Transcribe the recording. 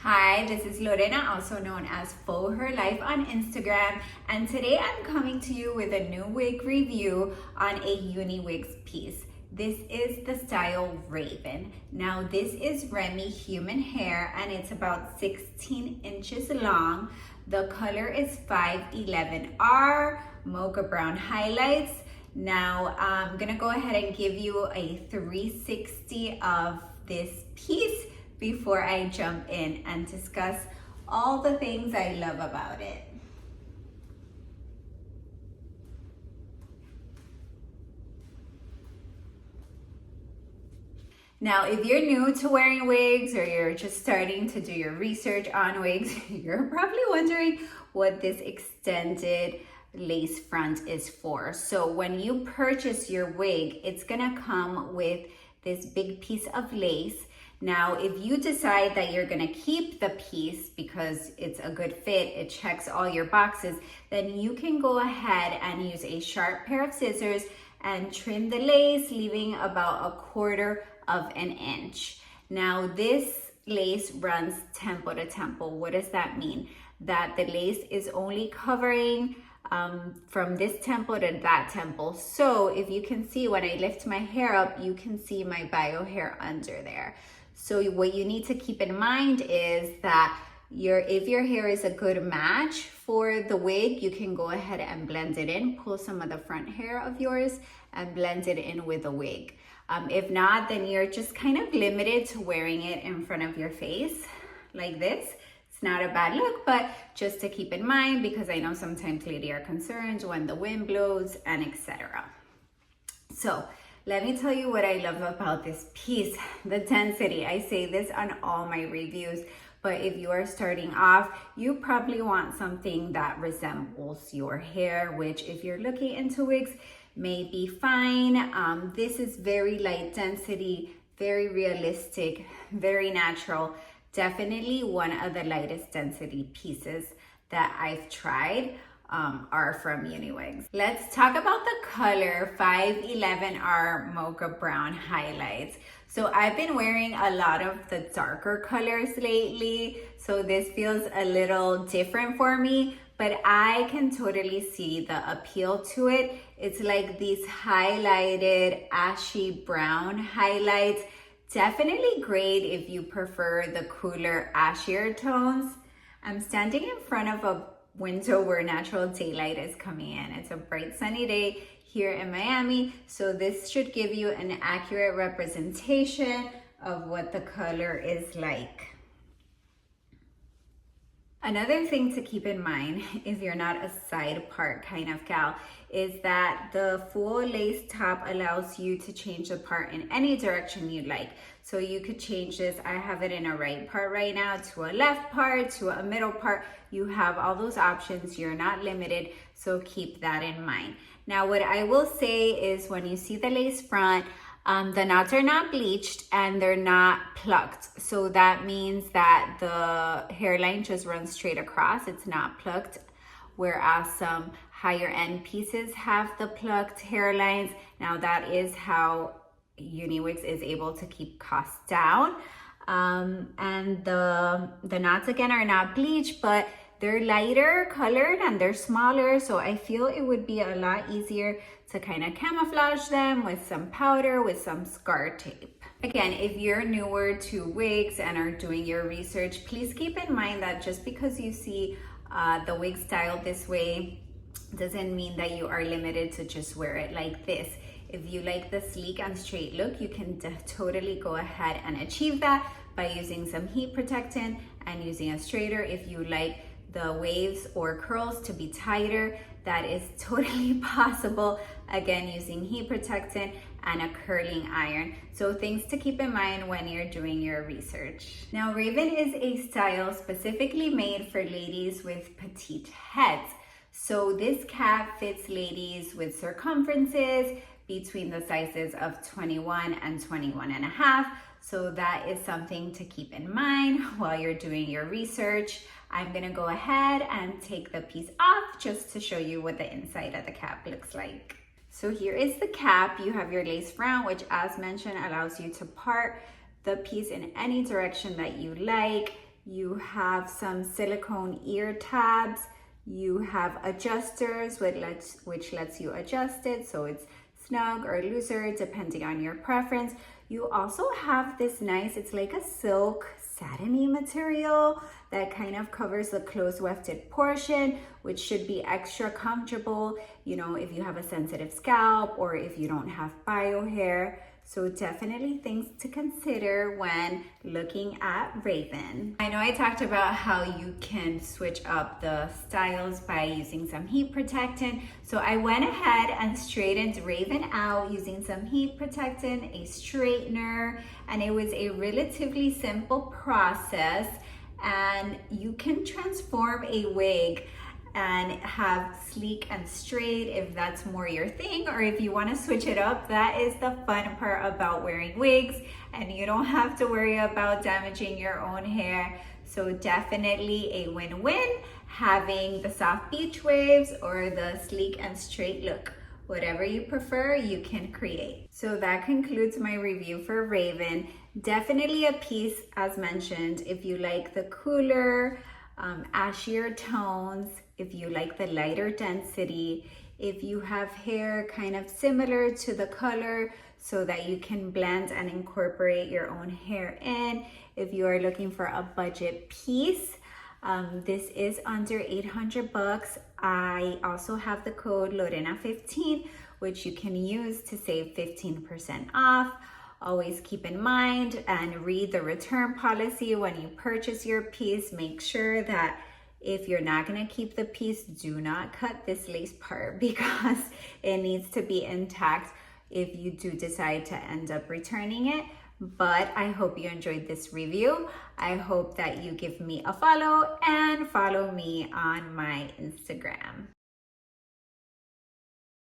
Hi, this is Lorena, also known as Faux Her Life on Instagram, and today I'm coming to you with a new wig review on a UNIWIGS piece. This is the style Raven. Now this is Remy human hair and it's about 16 inches long. The color is 511R, Mocha Brown highlights. Now I'm gonna go ahead and give you a 360 of this piece before I jump in and discuss all the things I love about it. Now, if you're new to wearing wigs or you're just starting to do your research on wigs, you're probably wondering what this extended lace front is for. So when you purchase your wig, it's gonna come with this big piece of lace. Now, if you decide that you're gonna keep the piece because it's a good fit, it checks all your boxes, then you can go ahead and use a sharp pair of scissors and trim the lace, leaving about 1/4 of an inch. Now, this lace runs temple to temple. What does that mean? That the lace is only covering from this temple to that temple. So if you can see, when I lift my hair up, you can see my bio hair under there. So what you need to keep in mind is that if your hair is a good match for the wig, you can go ahead and blend it in, pull some of the front hair of yours and blend it in with a wig. If not, then you're just kind of limited to wearing it in front of your face like this. It's not a bad look, but just to keep in mind, because I know sometimes ladies are concerned when the wind blows and etc. So let me tell you what I love about this piece, the density. I say this on all my reviews, but if you are starting off, you probably want something that resembles your hair, which if you're looking into wigs, may be fine. This is very light density, very realistic, very natural. Definitely one of the lightest density pieces that I've tried are from UNIWIGS. Let's talk about the color 511R Mocha Brown highlights. So I've been wearing a lot of the darker colors lately, so this feels a little different for me, but I can totally see the appeal to it. It's like these highlighted ashy brown highlights. Definitely great if you prefer the cooler, ashier tones. I'm standing in front of a window where natural daylight is coming in. It's a bright sunny day here in Miami, so this should give you an accurate representation of what the color is like. Another thing to keep in mind, if you're not a side part kind of gal, is that the full lace top allows you to change the part in any direction you like. So you could change this, I have it in a right part right now, to a left part, to a middle part. You have all those options, you're not limited, so keep that in mind. Now what I will say is when you see the lace front, the knots are not bleached and they're not plucked. So that means that the hairline just runs straight across, it's not plucked. Whereas some higher end pieces have the plucked hairlines. Now that is how UNIWIGS is able to keep costs down. And the knots again are not bleached, but they're lighter colored and they're smaller. So I feel it would be a lot easier to kind of camouflage them with some powder, with some scar tape. Again, if you're newer to wigs and are doing your research, please keep in mind that just because you see the wig style this way doesn't mean that you are limited to just wear it like this. If you like the sleek and straight look, you can totally go ahead and achieve that by using some heat protectant and using a straighter. If you like the waves or curls to be tighter, that is totally possible. Again, using heat protectant and a curling iron. So things to keep in mind when you're doing your research. Now, Raven is a style specifically made for ladies with petite heads. So this cap fits ladies with circumferences between the sizes of 21 and 21.5. So that is something to keep in mind while you're doing your research. I'm gonna go ahead and take the piece off just to show you what the inside of the cap looks like. So here is the cap. You have your lace front, which as mentioned allows you to part the piece in any direction that you like. You have some silicone ear tabs. You have adjusters, which lets you adjust it so it's snug or looser depending on your preference. You also have this nice, it's like a silk satiny material that kind of covers the close wefted portion, which should be extra comfortable, you know, if you have a sensitive scalp or if you don't have bio hair. So definitely things to consider when looking at Raven. I know I talked about how you can switch up the styles by using some heat protectant. So I went ahead and straightened Raven out using some heat protectant, a straightener, and it was a relatively simple process. And you can transform a wig and have sleek and straight if that's more your thing, or if you want to switch it up. That is the fun part about wearing wigs, and you don't have to worry about damaging your own hair. So definitely a win-win, having the soft beach waves or the sleek and straight look. Whatever you prefer, you can create. So that concludes my review for Raven. Definitely a piece, as mentioned, if you like the cooler, ashier tones, if you like the lighter density, if you have hair kind of similar to the color so that you can blend and incorporate your own hair in. If you are looking for a budget piece, this is under 800 bucks. I also have the code Lorena15, which you can use to save 15% off. Always keep in mind and read the return policy when you purchase your piece. Make sure that if you're not going to keep the piece, do not cut this lace part because it needs to be intact if you do decide to end up returning it. But I hope you enjoyed this review. I hope that you give me a follow and follow me on my Instagram.